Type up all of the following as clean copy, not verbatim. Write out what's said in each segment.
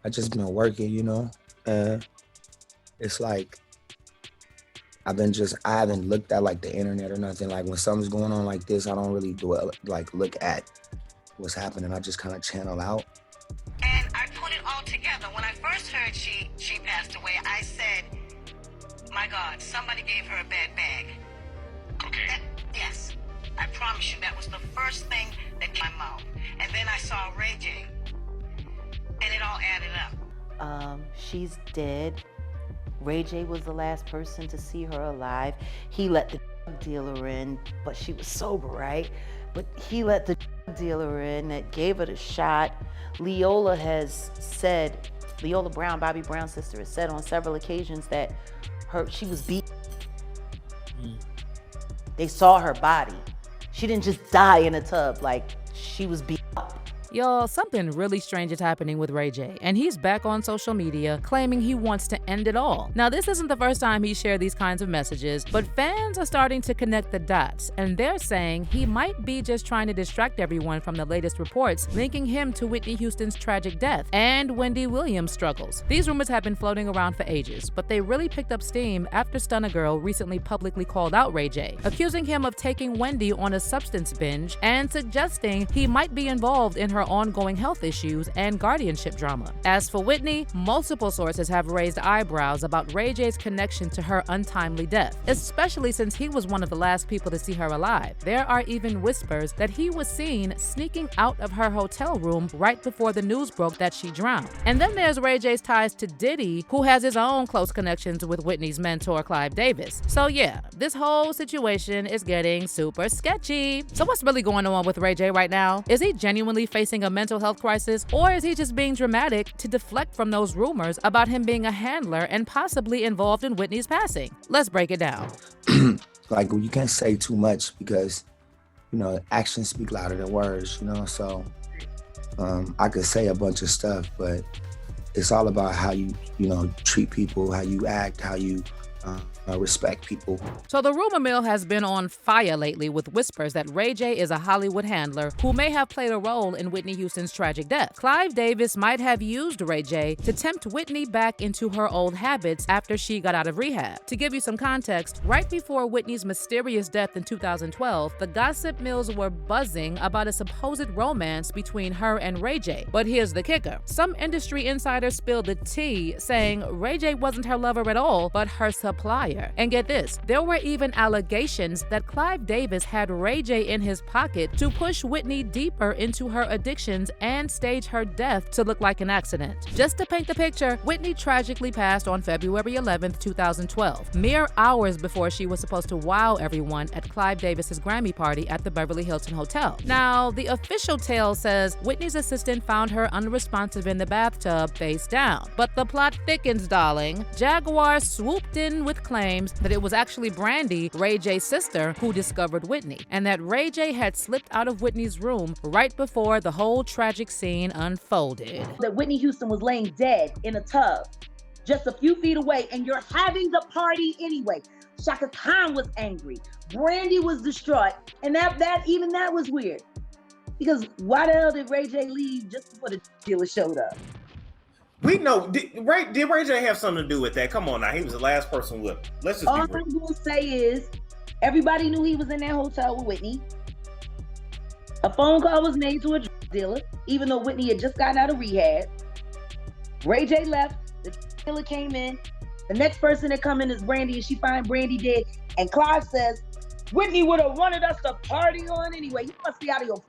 I just been working, and it's like I haven't looked at like the internet or nothing. Like when something's going on like this, I don't really look at what's happening. I just kind of channel out. And I put it all together. When I first heard she passed away, I said, my God, somebody gave her a bad bag. Okay. Yes. I promise you, that was the first thing that came out of my mouth. And then I saw Ray J. And it all added up. She's dead. Ray J was the last person to see her alive. He let the dealer in, but she was sober, right? But he let the dealer in that gave her the shot. Leolah Brown, Bobby Brown's sister, has said on several occasions that she was beat. They saw her body. She didn't just die in a tub, like she was beat up. Y'all, something really strange is happening with Ray J, and he's back on social media claiming he wants to end it all. Now, this isn't the first time he shared these kinds of messages, but fans are starting to connect the dots, and they're saying he might be just trying to distract everyone from the latest reports linking him to Whitney Houston's tragic death and Wendy Williams' struggles. These rumors have been floating around for ages, but they really picked up steam after Stunna Girl recently publicly called out Ray J, accusing him of taking Wendy on a substance binge and suggesting he might be involved in her ongoing health issues and guardianship drama. As for Whitney, multiple sources have raised eyebrows about Ray J's connection to her untimely death, especially since he was one of the last people to see her alive. There are even whispers that he was seen sneaking out of her hotel room right before the news broke that she drowned. And then there's Ray J's ties to Diddy, who has his own close connections with Whitney's mentor, Clive Davis. So yeah, this whole situation is getting super sketchy. So what's really going on with Ray J right now? Is he genuinely facing a mental health crisis, or is he just being dramatic to deflect from those rumors about him being a handler and possibly involved in Whitney's passing? Let's break it down. Like, you can't say too much because, actions speak louder than words, so I could say a bunch of stuff, but it's all about how you, treat people, how you act, how you respect people. So the rumor mill has been on fire lately with whispers that Ray J is a Hollywood handler who may have played a role in Whitney Houston's tragic death. Clive Davis might have used Ray J to tempt Whitney back into her old habits after she got out of rehab. To give you some context, right before Whitney's mysterious death in 2012, the gossip mills were buzzing about a supposed romance between her and Ray J. But here's the kicker. Some industry insiders spilled the tea saying Ray J wasn't her lover at all, but her supplier. And get this, there were even allegations that Clive Davis had Ray J in his pocket to push Whitney deeper into her addictions and stage her death to look like an accident. Just to paint the picture, Whitney tragically passed on February 11th, 2012, mere hours before she was supposed to wow everyone at Clive Davis's Grammy party at the Beverly Hilton Hotel. Now, the official tale says Whitney's assistant found her unresponsive in the bathtub face down. But the plot thickens, darling. Jaguar swooped in with claims that it was actually Brandy, Ray J's sister, who discovered Whitney, and that Ray J had slipped out of Whitney's room right before the whole tragic scene unfolded. That Whitney Houston was laying dead in a tub just a few feet away, and you're having the party anyway. Shaka Khan was angry. Brandy was distraught, and that was weird. Because why the hell did Ray J leave just before the dealer showed up? We know, did Ray J have something to do with that? Come on now, he was the last person with him. Let's just all I'm going to say is, everybody knew he was in that hotel with Whitney. A phone call was made to a drug dealer, even though Whitney had just gotten out of rehab. Ray J left, the dealer came in. The next person that come in is Brandy, and she find Brandy dead. And Clive says, Whitney would have wanted us to party on anyway. You must be out of your...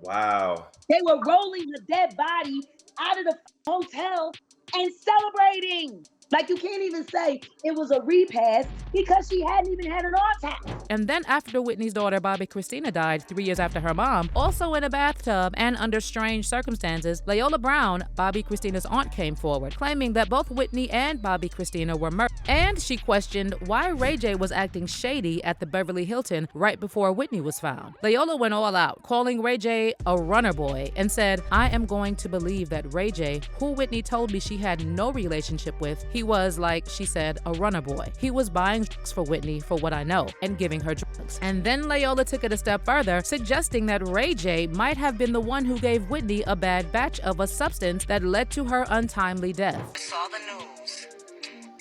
Wow. They were rolling the dead body out of the hotel and celebrating. Like, you can't even say it was a repast because she hadn't even had an autopsy. And then after Whitney's daughter, Bobby Christina, died 3 years after her mom, also in a bathtub and under strange circumstances, Leolah Brown, Bobby Christina's aunt, came forward, claiming that both Whitney and Bobby Christina were murdered. And she questioned why Ray J was acting shady at the Beverly Hilton right before Whitney was found. Leolah went all out, calling Ray J a runner boy, and said, I am going to believe that Ray J, who Whitney told me she had no relationship with, he was, like she said, a runner boy. He was buying drugs for Whitney, for what I know, and giving her drugs. drugs. And then Leolah took it a step further, suggesting that Ray J might have been the one who gave Whitney a bad batch of a substance that led to her untimely death. I saw the news, and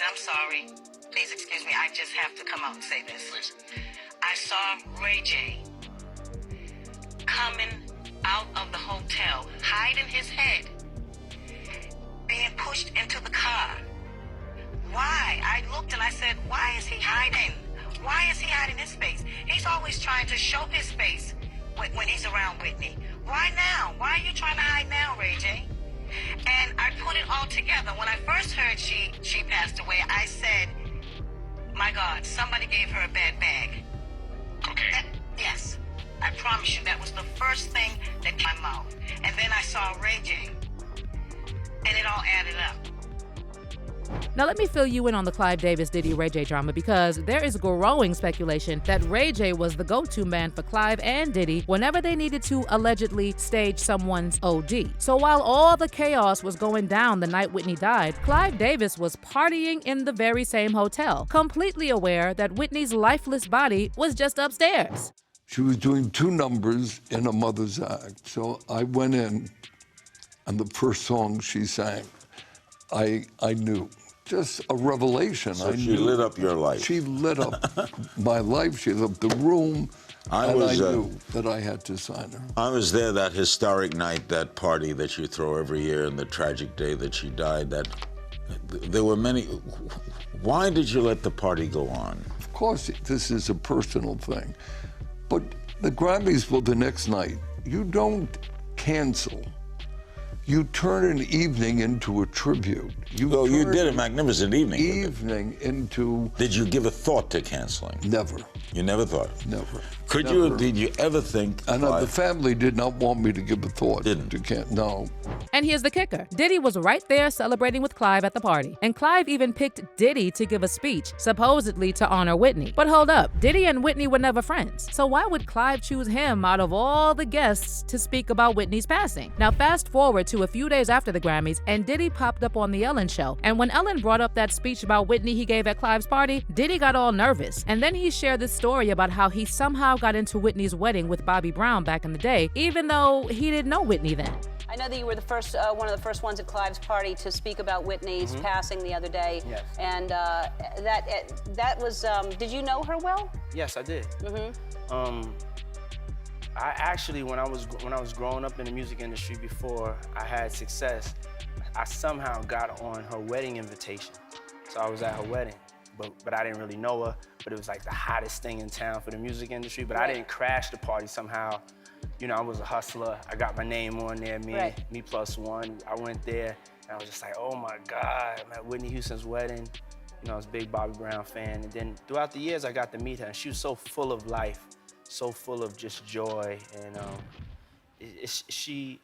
I'm sorry, please excuse me, I just have to come out and say this. Please. I saw Ray J coming out of the hotel, hiding his head, being pushed into the car. Why? I looked and I said, why is he hiding? Why is he hiding his face? He's always trying to show his face when he's around Whitney. Why now? Why are you trying to hide now, Ray J? And I put it all together. When I first heard she passed away, I said, my God, somebody gave her a bad bag. Okay. Yes. I promise you, that was the first thing that came out. And then I saw Ray J, and it all added up. Now let me fill you in on the Clive Davis Diddy Ray J drama, because there is growing speculation that Ray J was the go-to man for Clive and Diddy whenever they needed to allegedly stage someone's OD. So while all the chaos was going down the night Whitney died, Clive Davis was partying in the very same hotel, completely aware that Whitney's lifeless body was just upstairs. She was doing 2 numbers in a mother's act. So I went in, and the first song she sang, I knew. Just a revelation. So she lit up your life. She lit up my life. She lit up the room. I knew that I had to sign her. I was there that historic night, that party that you throw every year, and the tragic day that she died. There were many. Why did you let the party go on? Of course, this is a personal thing. But the Grammys were the next night. You don't cancel. You turn an evening into a tribute. You did a magnificent evening. Into... Did you give a thought to canceling? Never. You never thought? Never. Did you ever think... And the family did not want me to give a thought. Didn't? No. And here's the kicker. Diddy was right there celebrating with Clive at the party. And Clive even picked Diddy to give a speech, supposedly to honor Whitney. But hold up, Diddy and Whitney were never friends. So why would Clive choose him out of all the guests to speak about Whitney's passing? Now fast forward to a few days after the Grammys, and Diddy popped up on the Ellen show. And when Ellen brought up that speech about Whitney he gave at Clive's party, Diddy got all nervous. And then he shared this story about how he somehow got into Whitney's wedding with Bobby Brown back in the day, even though he didn't know Whitney then. I know that you were the first, one of the first ones at Clive's party to speak about Whitney's passing the other day. Yes. And that was, did you know her well? Yes, I did. I actually, when I was growing up in the music industry before I had success, I somehow got on her wedding invitation. So I was at her wedding, but I didn't really know her, but it was like the hottest thing in town for the music industry, but I didn't crash the party somehow. You know, I was a hustler. I got my name on there, me plus one. I went there, and I was just like, oh my God, I'm at Whitney Houston's wedding. You know, I was a big Bobby Brown fan. And then throughout the years, I got to meet her, and she was so full of life, so full of just joy, and she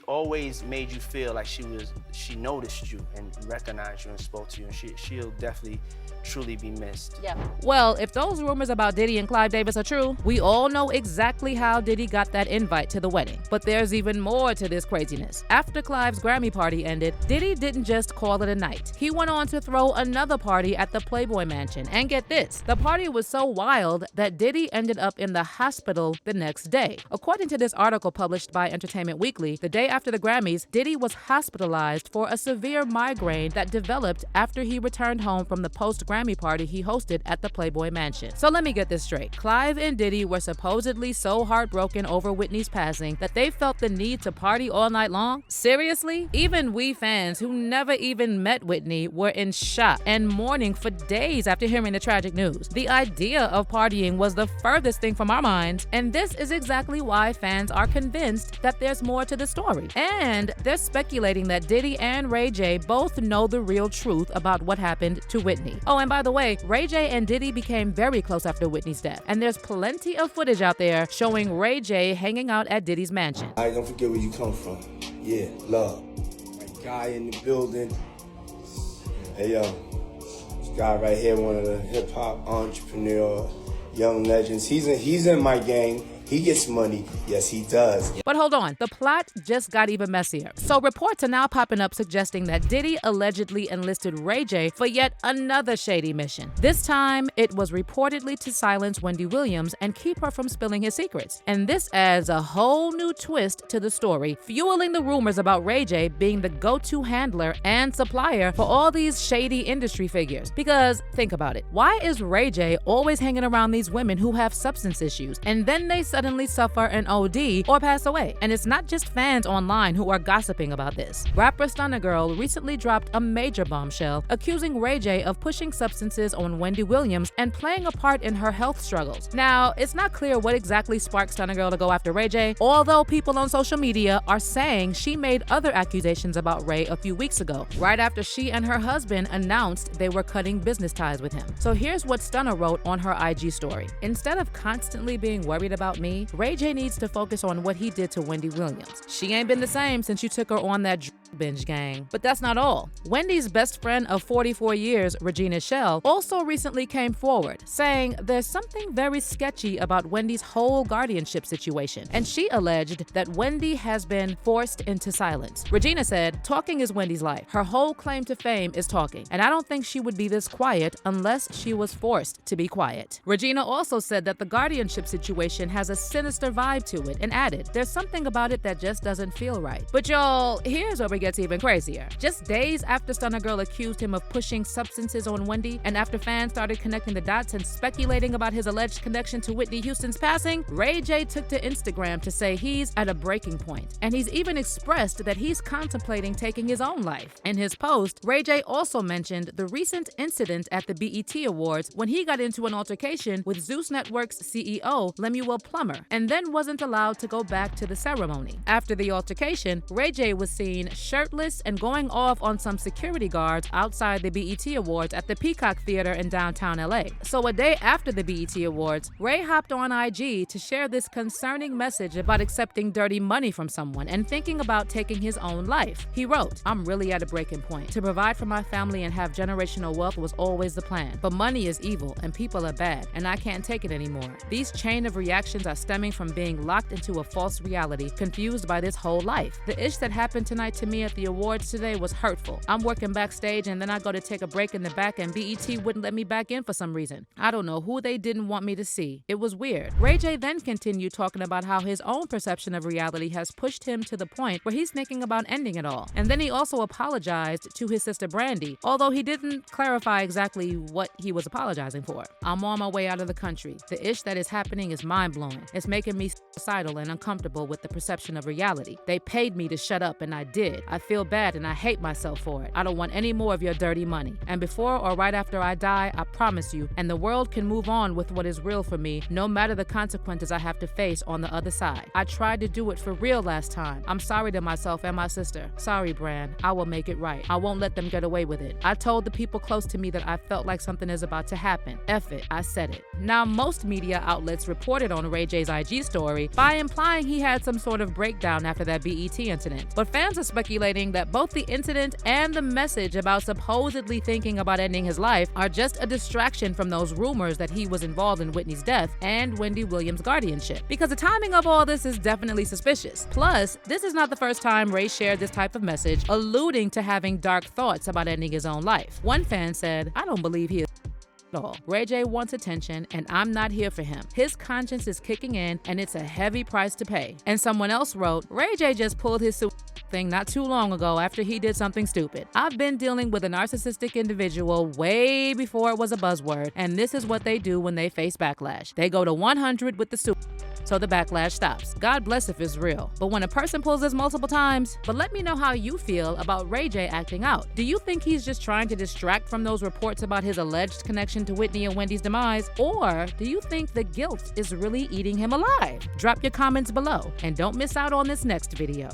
always made you feel like she noticed you and recognized you and spoke to you, and she'll definitely truly be missed. Yeah. Well, if those rumors about Diddy and Clive Davis are true, we all know exactly how Diddy got that invite to the wedding. But there's even more to this craziness. After Clive's Grammy party ended, Diddy didn't just call it a night. He went on to throw another party at the Playboy Mansion. And get this, the party was so wild that Diddy ended up in the hospital the next day. According to this article published by Entertainment Weekly, the day after the Grammys, Diddy was hospitalized for a severe migraine that developed after he returned home from the Post-Grammy party he hosted at the Playboy Mansion. So let me get this straight. Clive and Diddy were supposedly so heartbroken over Whitney's passing that they felt the need to party all night long? Seriously? Even we fans who never even met Whitney were in shock and mourning for days after hearing the tragic news. The idea of partying was the furthest thing from our minds, and this is exactly why fans are convinced that there's more to the story. And they're speculating that Diddy and Ray J both know the real truth about what happened to Whitney. Oh, and by the way, Ray J and Diddy became very close after Whitney's death, and there's plenty of footage out there showing Ray J hanging out at Diddy's mansion. I don't forget where you come from. Yeah, love. My guy in the building. Hey yo, this guy right here, one of the hip hop entrepreneur, young legends. He's in my gang. He gets money. Yes, he does. But hold on, the plot just got even messier. So reports are now popping up suggesting that Diddy allegedly enlisted Ray J for yet another shady mission. This time, it was reportedly to silence Wendy Williams and keep her from spilling his secrets. And this adds a whole new twist to the story, fueling the rumors about Ray J being the go-to handler and supplier for all these shady industry figures. Because think about it, why is Ray J always hanging around these women who have substance issues and then they suddenly suffer an OD or pass away? And it's not just fans online who are gossiping about this. Rapper Stunner Girl recently dropped a major bombshell accusing Ray J of pushing substances on Wendy Williams and playing a part in her health struggles. Now, it's not clear what exactly sparked Stunner Girl to go after Ray J, although people on social media are saying she made other accusations about Ray a few weeks ago, right after she and her husband announced they were cutting business ties with him. So here's what Stunner wrote on her IG story. Instead of constantly being worried about me, Ray J needs to focus on what he did to Wendy Williams. She ain't been the same since you took her on that binge, gang. But that's not all. Wendy's best friend of 44 years, Regina Shell, also recently came forward, saying there's something very sketchy about Wendy's whole guardianship situation, and she alleged that Wendy has been forced into silence. Regina said, "Talking is Wendy's life. Her whole claim to fame is talking, and I don't think she would be this quiet unless she was forced to be quiet." Regina also said that the guardianship situation has a sinister vibe to it and added, "There's something about it that just doesn't feel right." But y'all, here's where it gets even crazier. Just days after Stunner Girl accused him of pushing substances on Wendy, and after fans started connecting the dots and speculating about his alleged connection to Whitney Houston's passing, Ray J took to Instagram to say he's at a breaking point, and he's even expressed that he's contemplating taking his own life. In his post, Ray J also mentioned the recent incident at the BET Awards when he got into an altercation with Zeus Network's CEO, Lemuel Plummer, and then wasn't allowed to go back to the ceremony. After the altercation, Ray J was seen shirtless and going off on some security guards outside the BET Awards at the Peacock Theater in downtown LA. So a day after the BET Awards, Ray hopped on IG to share this concerning message about accepting dirty money from someone and thinking about taking his own life. He wrote, "I'm really at a breaking point. To provide for my family and have generational wealth was always the plan. But money is evil and people are bad, and I can't take it anymore. These chain of reactions are stemming from being locked into a false reality, confused by this whole life. The ish that happened tonight to me at the awards today was hurtful. I'm working backstage and then I go to take a break in the back and BET wouldn't let me back in for some reason. I don't know who they didn't want me to see. It was weird." Ray J then continued talking about how his own perception of reality has pushed him to the point where he's thinking about ending it all. And then he also apologized to his sister Brandy, although he didn't clarify exactly what he was apologizing for. "I'm on my way out of the country. The ish that is happening is mind-blowing. It's making me suicidal and uncomfortable with the perception of reality. They paid me to shut up and I did. I feel bad and I hate myself for it. I don't want any more of your dirty money. And before or right after I die, I promise you, and the world can move on with what is real for me, no matter the consequences I have to face on the other side. I tried to do it for real last time. I'm sorry to myself and my sister. Sorry, Bran. I will make it right. I won't let them get away with it. I told the people close to me that I felt like something is about to happen. F it. I said it." Now, most media outlets reported on Ray J's IG story by implying he had some sort of breakdown after that BET incident. But fans are speculating that both the incident and the message about supposedly thinking about ending his life are just a distraction from those rumors that he was involved in Whitney's death and Wendy Williams' guardianship. Because the timing of all this is definitely suspicious. Plus, this is not the first time Ray shared this type of message, alluding to having dark thoughts about ending his own life. One fan said, "I don't believe he is at all. Ray J wants attention and I'm not here for him. His conscience is kicking in and it's a heavy price to pay." And someone else wrote, "Ray J just pulled his thing not too long ago after he did something stupid. I've been dealing with a narcissistic individual way before it was a buzzword, and this is what they do when they face backlash. They go to 100 with the so the backlash stops. God bless if it's real. But when a person pulls this multiple times, but let me know how you feel about Ray J acting out. Do you think he's just trying to distract from those reports about his alleged connection to Whitney and Wendy's demise? Or do you think the guilt is really eating him alive? Drop your comments below and don't miss out on this next video.